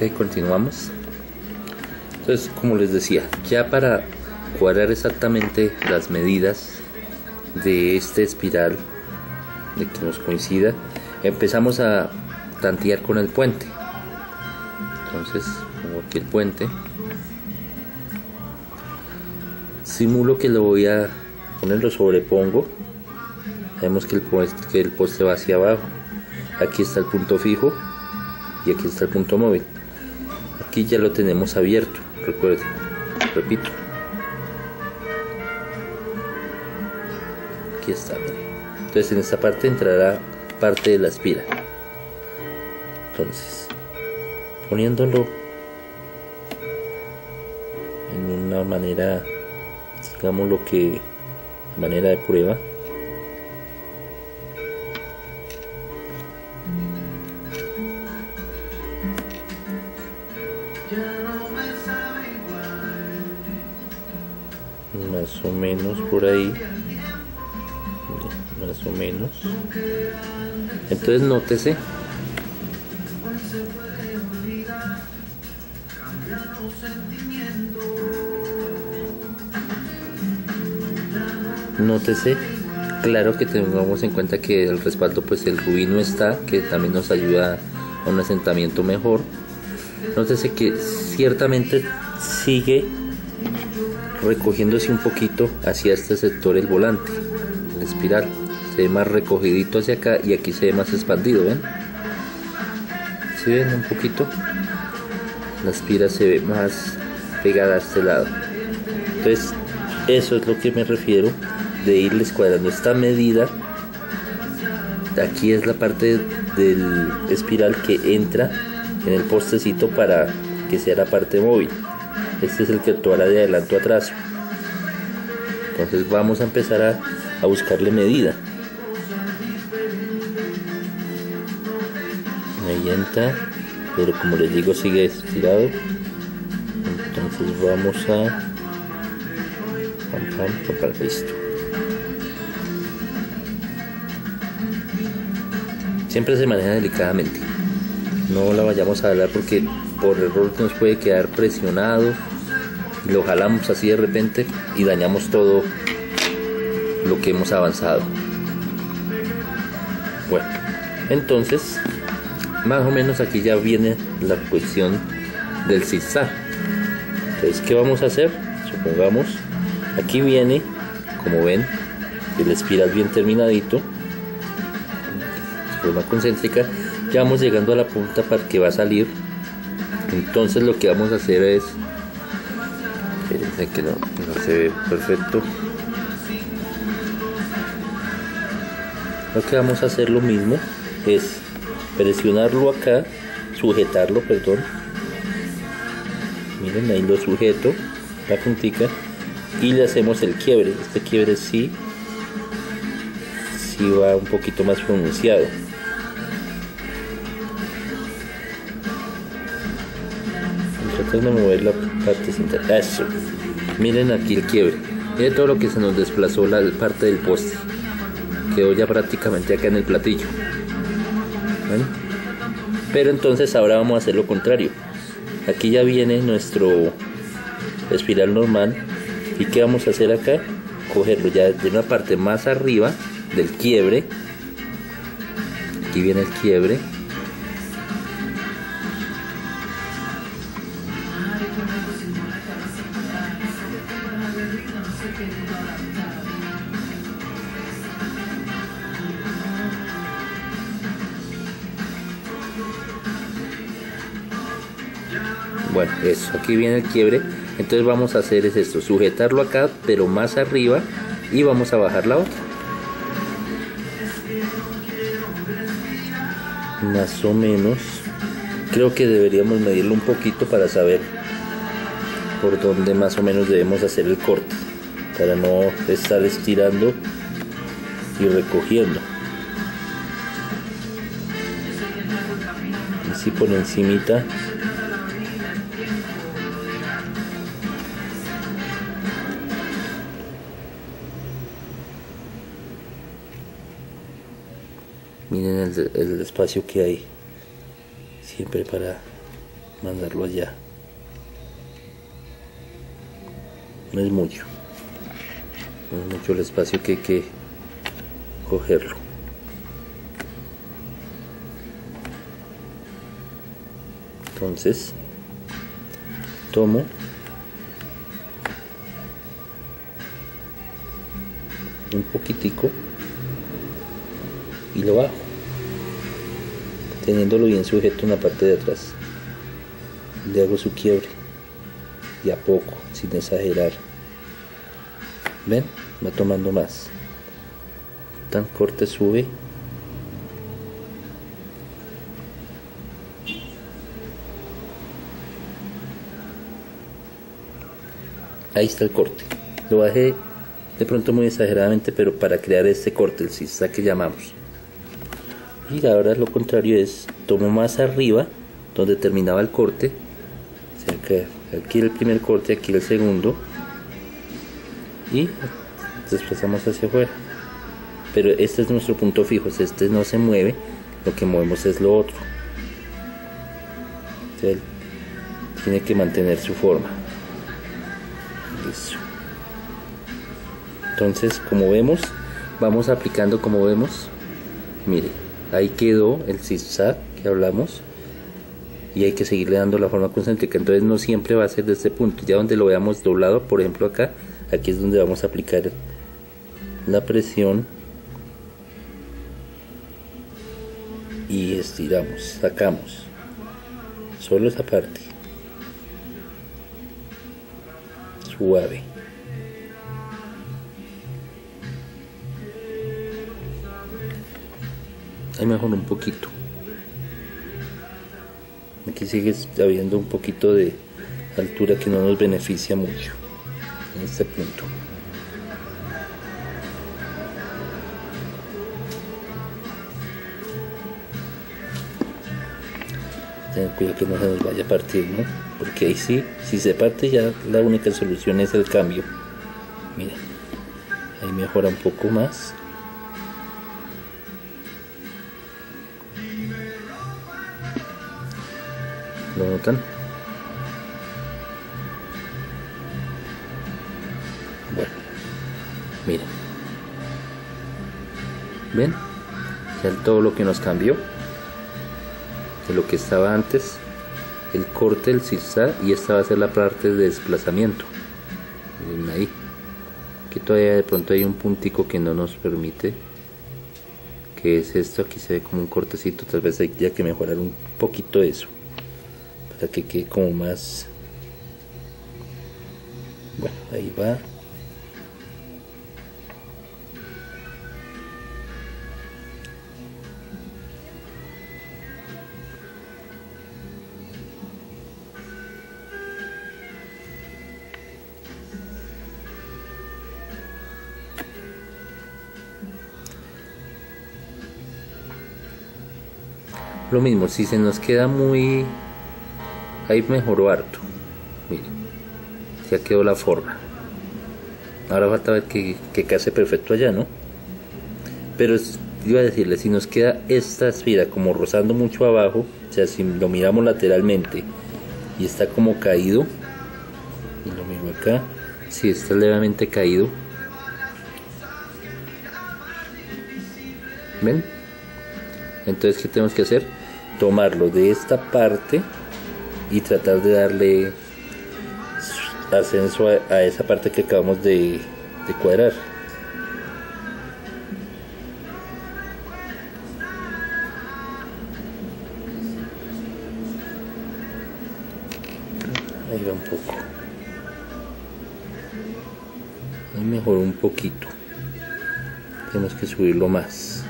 Ok, continuamos. Entonces, como les decía, ya para cuadrar exactamente las medidas de este espiral, de que nos coincida, empezamos a tantear con el puente. Entonces, pongo aquí el puente, simulo que lo voy a poner, lo sobrepongo. Vemos que el poste va hacia abajo. Aquí está el punto fijo y aquí está el punto móvil. Aquí ya lo tenemos abierto, recuerden, repito. Aquí está, miren. Entonces en esta parte entrará parte de la espiral. Entonces, poniéndolo en una manera, digamos lo que, manera de prueba. Más o menos por ahí, más o menos. Entonces nótese claro que tengamos en cuenta que el respaldo, pues el rubí no está, que también nos ayuda a un asentamiento mejor. Nótese que ciertamente sigue recogiéndose un poquito hacia este sector el volante, el espiral se ve más recogidito hacia acá y aquí se ve más expandido, ¿ven? ¿Sí ven un poquito? La espiral se ve más pegada a este lado. Entonces eso es lo que me refiero de irles cuadrando esta medida. Aquí es la parte del espiral que entra en el postecito para que sea la parte móvil. Este es el que actuará de adelanto a atrás. Entonces vamos a empezar a buscarle medida. Ahí entra, pero como les digo sigue estirado. Entonces vamos a listo. Siempre se maneja delicadamente. No la vayamos a jalar porque por error nos puede quedar presionado y lo jalamos así de repente y dañamos todo lo que hemos avanzado. Bueno, entonces más o menos aquí ya viene la cuestión del zigzag. Entonces, ¿qué vamos a hacer? Supongamos, aquí viene, como ven, el espiral bien terminadito, de forma concéntrica. Ya vamos llegando a la punta para que va a salir. Entonces lo que vamos a hacer es, fíjense que no se ve perfecto. Lo que vamos a hacer lo mismo es presionarlo acá, sujetarlo, perdón. Miren, ahí lo sujeto, la puntica, y le hacemos el quiebre. Este quiebre sí va un poquito más pronunciado. Tratando de mover la parte central. Eso. Miren aquí el quiebre. Miren todo lo que se nos desplazó la parte del poste. Quedó ya prácticamente acá en el platillo. ¿Ven? Pero entonces ahora vamos a hacer lo contrario. Aquí ya viene nuestro espiral normal. ¿Y qué vamos a hacer acá? Cogerlo ya de una parte más arriba del quiebre. Aquí viene el quiebre. Bueno, eso, aquí viene el quiebre. Entonces vamos a hacer es esto, sujetarlo acá pero más arriba y vamos a bajar la otra. Más o menos, creo que deberíamos medirlo un poquito para saber por dónde más o menos debemos hacer el corte, para no estar estirando y recogiendo. Así por encimita. Miren el espacio que hay siempre para mandarlo allá. No es mucho el espacio que hay que cogerlo. Entonces tomo un poquitico y lo bajo, teniéndolo bien sujeto en la parte de atrás. Le hago su quiebre y a poco, sin exagerar. ¿Ven? Va tomando más. Tan corte sube. Ahí está el corte. Lo bajé de pronto muy exageradamente, pero para crear este corte, el zigzag que llamamos. Y ahora lo contrario es, tomo más arriba, donde terminaba el corte. Aquí el primer corte, aquí el segundo. Y desplazamos hacia afuera. Pero este es nuestro punto fijo, este no se mueve, lo que movemos es lo otro. Entonces, tiene que mantener su forma. Listo. Entonces, como vemos, vamos aplicando como vemos. Mire, ahí quedó el zigzag que hablamos. Y hay que seguirle dando la forma concéntrica. Entonces no siempre va a ser de este punto. Ya donde lo veamos doblado, por ejemplo acá, aquí es donde vamos a aplicar la presión. Y estiramos, sacamos. Solo esa parte. Suave. Ahí mejor un poquito. Aquí sigue habiendo un poquito de altura que no nos beneficia mucho en este punto. Ten cuidado que no se nos vaya a partir, ¿no? Porque ahí sí, si se parte ya la única solución es el cambio. Miren, ahí mejora un poco más. ¿Lo notan? Bueno, miren. ¿Ven? Ya todo lo que nos cambió de lo que estaba antes, el corte, el zigzag, y esta va a ser la parte de desplazamiento. Miren ahí. Aquí todavía de pronto hay un puntico que no nos permite, que es esto. Aquí se ve como un cortecito, tal vez hay ya que mejorar un poquito eso, para que quede como más. Bueno, ahí va. Lo mismo, si se nos queda muy, ahí mejoró harto. Miren, ya quedó la forma. Ahora falta ver que case perfecto allá, ¿no? Pero iba a decirle, si nos queda esta espira como rozando mucho abajo, o sea, si lo miramos lateralmente y está como caído, y lo miro acá, si está levemente caído, ¿ven? Entonces, ¿qué tenemos que hacer? Tomarlo de esta parte y tratar de darle ascenso a esa parte que acabamos de cuadrar. Ahí va un poco. Ahí mejoró un poquito. Tenemos que subirlo más.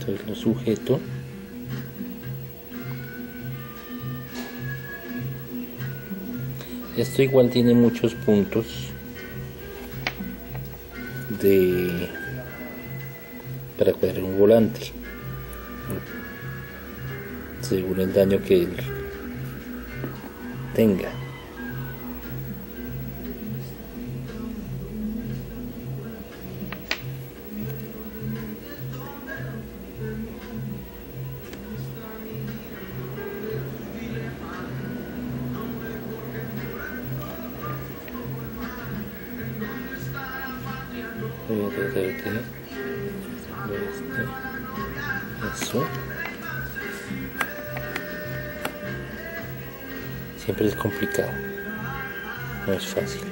Entonces lo sujeto. Esto igual tiene muchos puntos para cuadrar un volante, según el daño que él tenga. Voy a tratar de eso. Siempre es complicado, no es fácil,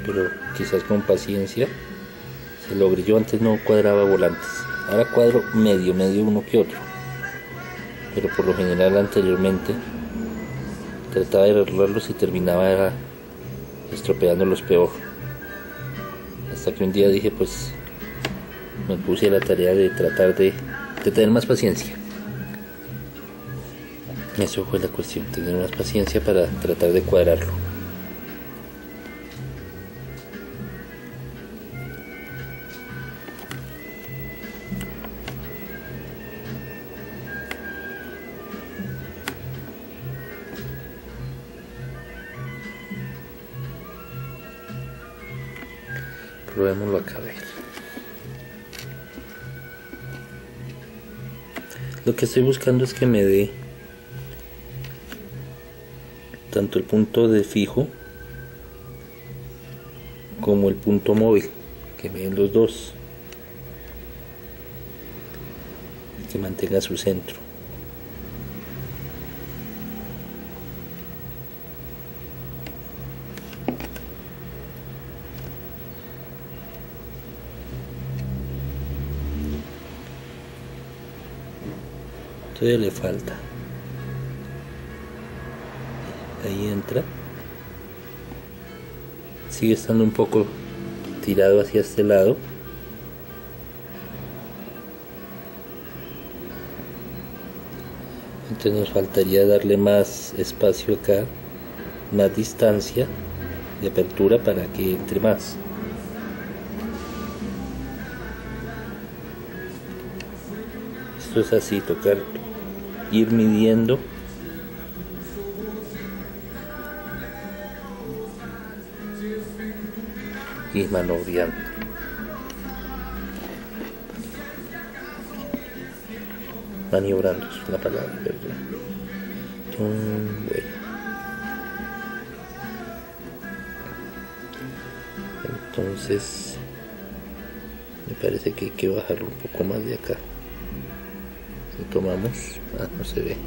pero quizás con paciencia se logre. Yo antes no cuadraba volantes, ahora cuadro medio uno que otro, pero por lo general anteriormente trataba de arreglarlos y terminaba estropeándolos peor, hasta que un día dije, pues me puse a la tarea de tratar de tener más paciencia. Eso fue la cuestión, tener más paciencia para tratar de cuadrarlo. Probémoslo acá a ver. Lo que estoy buscando es que me dé tanto el punto de fijo como el punto móvil, que me den los dos y que mantenga su centro. Todavía le falta. Ahí entra, sigue estando un poco tirado hacia este lado, entonces nos faltaría darle más espacio acá, más distancia de apertura para que entre más. Esto es así, tocar, ir midiendo y maniobrando. Maniobrando es la palabra, perdón. Bueno. Entonces me parece que hay que bajarlo un poco más de acá. Si tomamos, no se ve.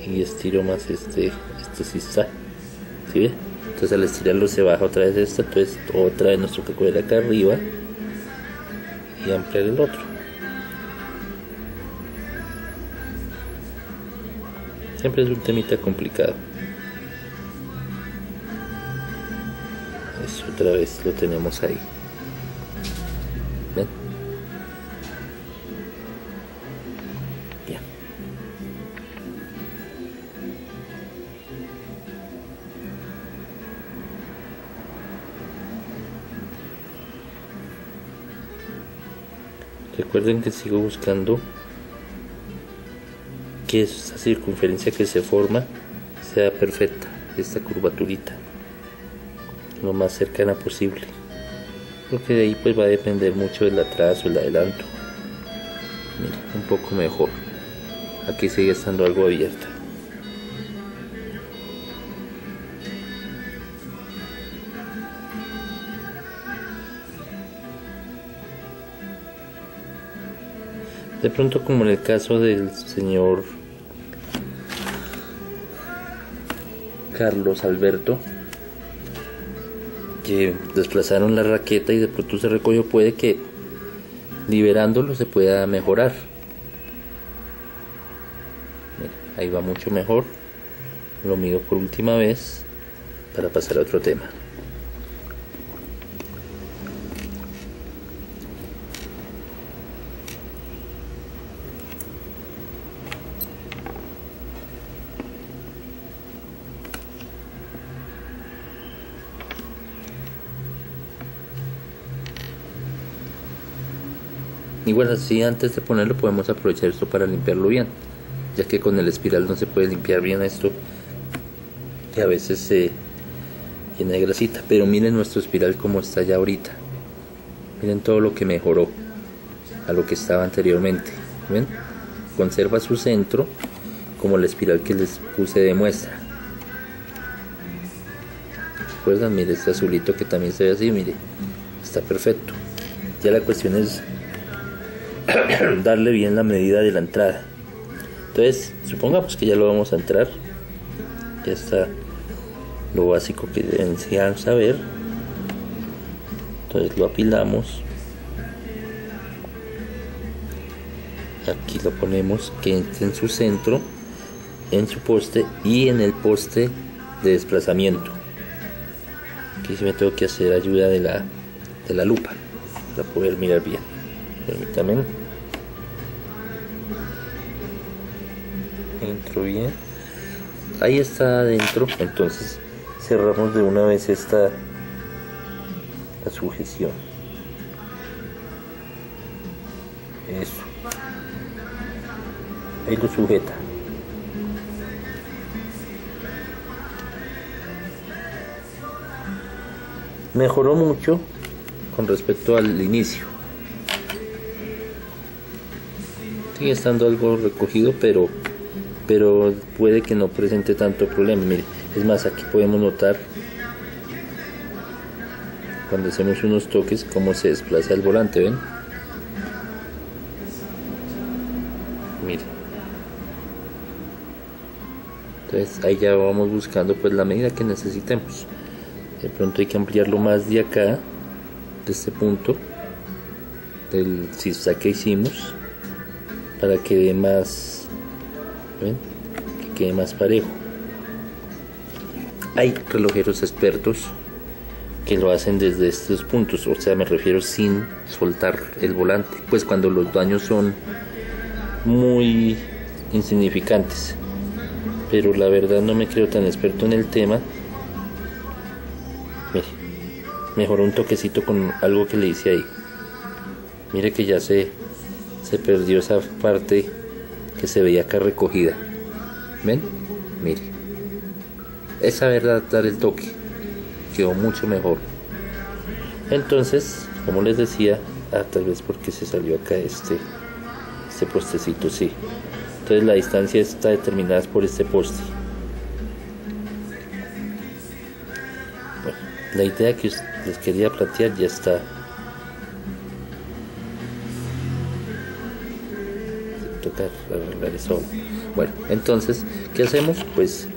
Y estiro más este sí está, ¿sí ve? Entonces al estirarlo se baja otra vez esto, entonces otra vez nos toca coger acá arriba y ampliar el otro. Siempre es un temita complicado. Eso otra vez lo tenemos ahí. ¿Ven? Ya. Recuerden que sigo buscando que esa circunferencia que se forma sea perfecta, esta curvaturita, lo más cercana posible, porque de ahí pues va a depender mucho del atraso, el adelanto. Mira, un poco mejor, aquí sigue estando algo abierta. De pronto, como en el caso del señor Carlos Alberto, que desplazaron la raqueta y de pronto se recogió, puede que liberándolo se pueda mejorar. Mira, ahí va mucho mejor. Lo mido por última vez para pasar a otro tema. Igual así, antes de ponerlo podemos aprovechar esto para limpiarlo bien, ya que con el espiral no se puede limpiar bien esto, que a veces se llena de grasita. Pero miren nuestro espiral como está ya ahorita, miren todo lo que mejoró a lo que estaba anteriormente. ¿Ven? Conserva su centro, como la espiral que les puse de muestra. ¿Recuerdan? Mire, este azulito que también se ve así, mire, está perfecto. Ya la cuestión es darle bien la medida de la entrada. Entonces, supongamos que ya lo vamos a entrar. Ya está lo básico que deben saber. Entonces lo apilamos. Aquí lo ponemos que esté en su centro, en su poste y en el poste de desplazamiento. Aquí sí me tengo que hacer ayuda de la lupa para poder mirar bien. Permítanme. Entro bien. Ahí está adentro. Entonces cerramos de una vez la sujeción. Eso. Ahí lo sujeta. Mejoró mucho con respecto al inicio. Sigue estando algo recogido, pero puede que no presente tanto problema. Mire, es más, aquí podemos notar cuando hacemos unos toques cómo se desplaza el volante, ¿ven? Mire. Entonces ahí ya vamos buscando pues la medida que necesitemos. De pronto hay que ampliarlo más de acá, de este punto del zigzag que hicimos, para que quede más, ¿ven? Que quede más parejo. Hay relojeros expertos que lo hacen desde estos puntos, o sea, me refiero sin soltar el volante, pues cuando los daños son muy insignificantes. Pero la verdad no me creo tan experto en el tema. Mire, mejoró un toquecito con algo que le hice ahí. Mire que ya se perdió esa parte que se veía acá recogida. ¿Ven? Mire, esa verdad, dar el toque quedó mucho mejor. Entonces, como les decía, tal vez porque se salió acá este postecito, sí. Entonces la distancia está determinada por este poste. Bueno, la idea que les quería plantear ya está. Tocar arreglar eso. Bueno, entonces, ¿qué hacemos? Pues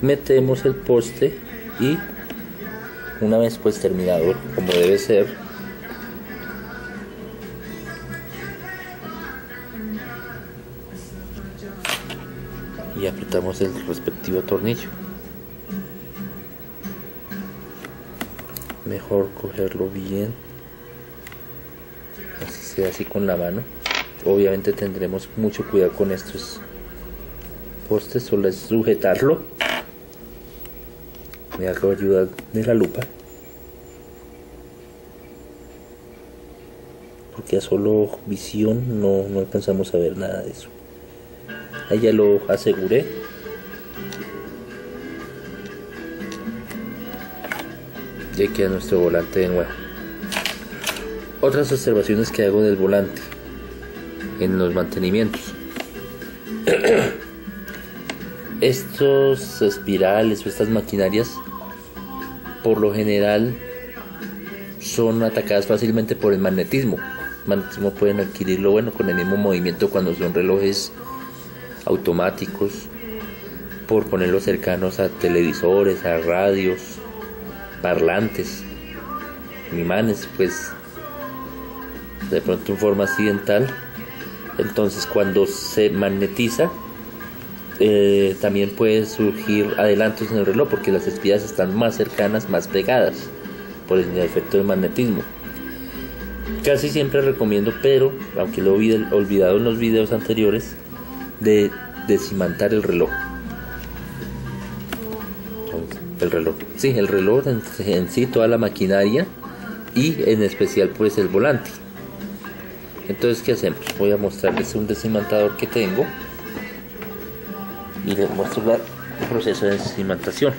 metemos el poste y una vez pues terminado como debe ser, y apretamos el respectivo tornillo. Mejor cogerlo bien, así sea, así con la mano. Obviamente tendremos mucho cuidado con estos postes, solo es sujetarlo. Me hago ayuda de la lupa, porque a solo visión no alcanzamos a ver nada de eso. Ahí ya lo aseguré. Y ahí queda nuestro volante de nuevo. Otras observaciones que hago del volante en los mantenimientos. Estos espirales o estas maquinarias por lo general son atacadas fácilmente por el magnetismo. El magnetismo pueden adquirirlo, bueno, con el mismo movimiento cuando son relojes automáticos, por ponerlos cercanos a televisores, a radios, parlantes, imanes, pues de pronto en forma accidental. Entonces cuando se magnetiza también puede surgir adelantos en el reloj, porque las espirales están más cercanas, más pegadas por el efecto del magnetismo. Casi siempre recomiendo, pero aunque lo he olvidado en los videos anteriores, de desimantar el reloj. El reloj en sí, toda la maquinaria y en especial pues el volante. Entonces, ¿qué hacemos? Voy a mostrarles un desimantador que tengo y les muestro el proceso de desimantación.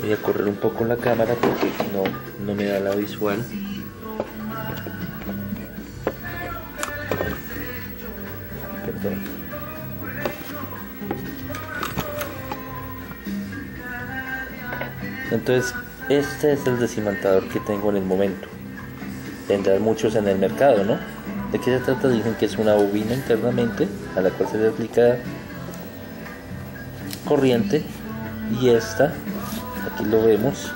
Voy a correr un poco la cámara porque no me da la visual. Perdón. Entonces, este es el desimantador que tengo en el momento. Tendrán muchos en el mercado, ¿no? ¿De qué se trata? Dicen que es una bobina internamente a la cual se le aplica corriente, y esta, aquí lo vemos.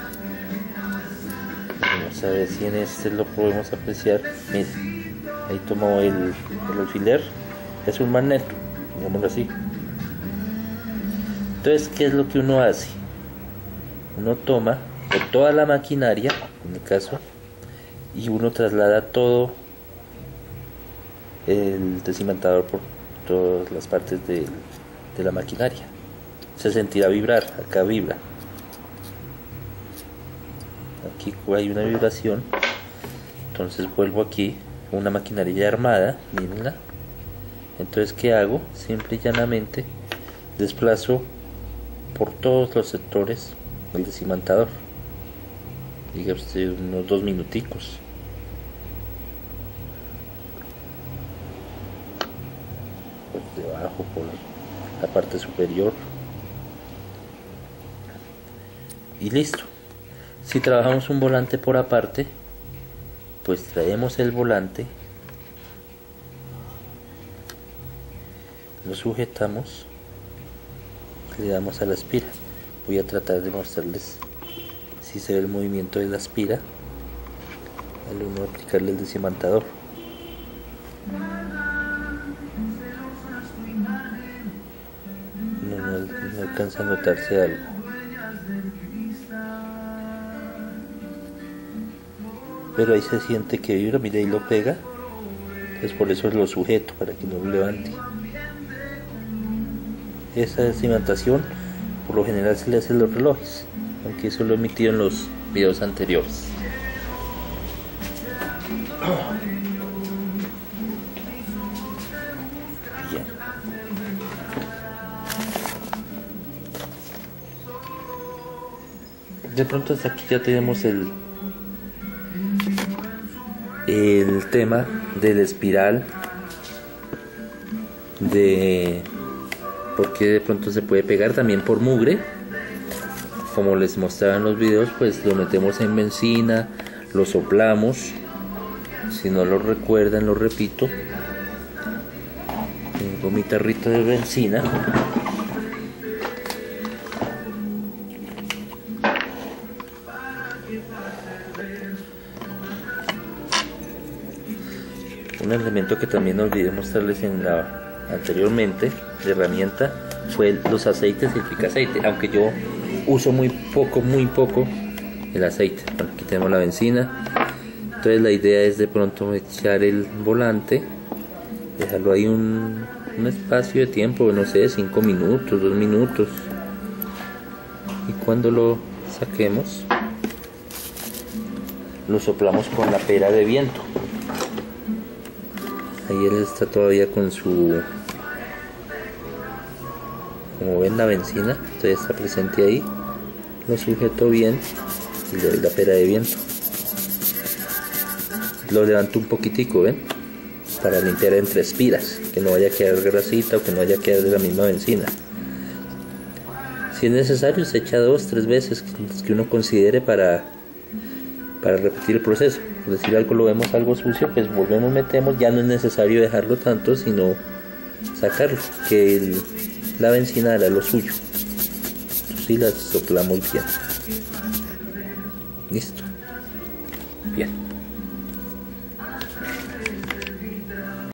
Vamos a ver si en este lo podemos apreciar. Miren, ahí tomó el alfiler, es un magneto, digámoslo así. Entonces, ¿qué es lo que uno hace? Uno toma toda la maquinaria, en mi caso, y uno traslada todo el desimantador por todas las partes de la maquinaria. Se sentirá vibrar, acá vibra, aquí hay una vibración. Entonces vuelvo aquí, una maquinaria ya armada, mírenla. Entonces, ¿qué hago? Simple y llanamente desplazo por todos los sectores el desimantador, diga usted unos 2 minuticos. Por debajo, por la parte superior, y listo. Si trabajamos un volante por aparte, pues traemos el volante, lo sujetamos, le damos a la espira. Voy a tratar de mostrarles si se ve el movimiento de la espira al uno aplicarle el desimantador. No alcanza a notarse algo. Pero ahí se siente que vibra, mire, ahí lo pega. Entonces por eso lo sujeto, para que no lo levante. Esa desimantación por lo general se le hace en los relojes, aunque eso lo he emitido en los videos anteriores. Bien. De pronto hasta aquí ya tenemos el tema del espiral, de porque de pronto se puede pegar también por mugre. Como les mostraba en los videos, pues lo metemos en benzina, lo soplamos. Si no lo recuerdan, lo repito, tengo mi tarrito de benzina. Un elemento que también olvidé mostrarles anteriormente de herramienta fue los aceites y el picaceite, aunque yo uso muy poco el aceite. Bueno, aquí tenemos la benzina. Entonces la idea es de pronto echar el volante, dejarlo ahí un espacio de tiempo, no sé, 5 minutos, 2 minutos, y cuando lo saquemos lo soplamos con la pera de viento. Ahí él está todavía con su, como ven, la benzina todavía está presente ahí. Lo sujeto bien y le doy la pera de viento. Lo levanto un poquitico, ven, para limpiar entre espiras, que no vaya a quedar grasita o que no vaya a quedar de la misma benzina. Si es necesario, se echa 2-3 veces que uno considere para repetir el proceso. Por decir algo, lo vemos algo sucio, pues volvemos, metemos. Ya no es necesario dejarlo tanto, sino sacarlo, que la benzina hará lo suyo. Entonces la soplamos bien. Listo. Bien.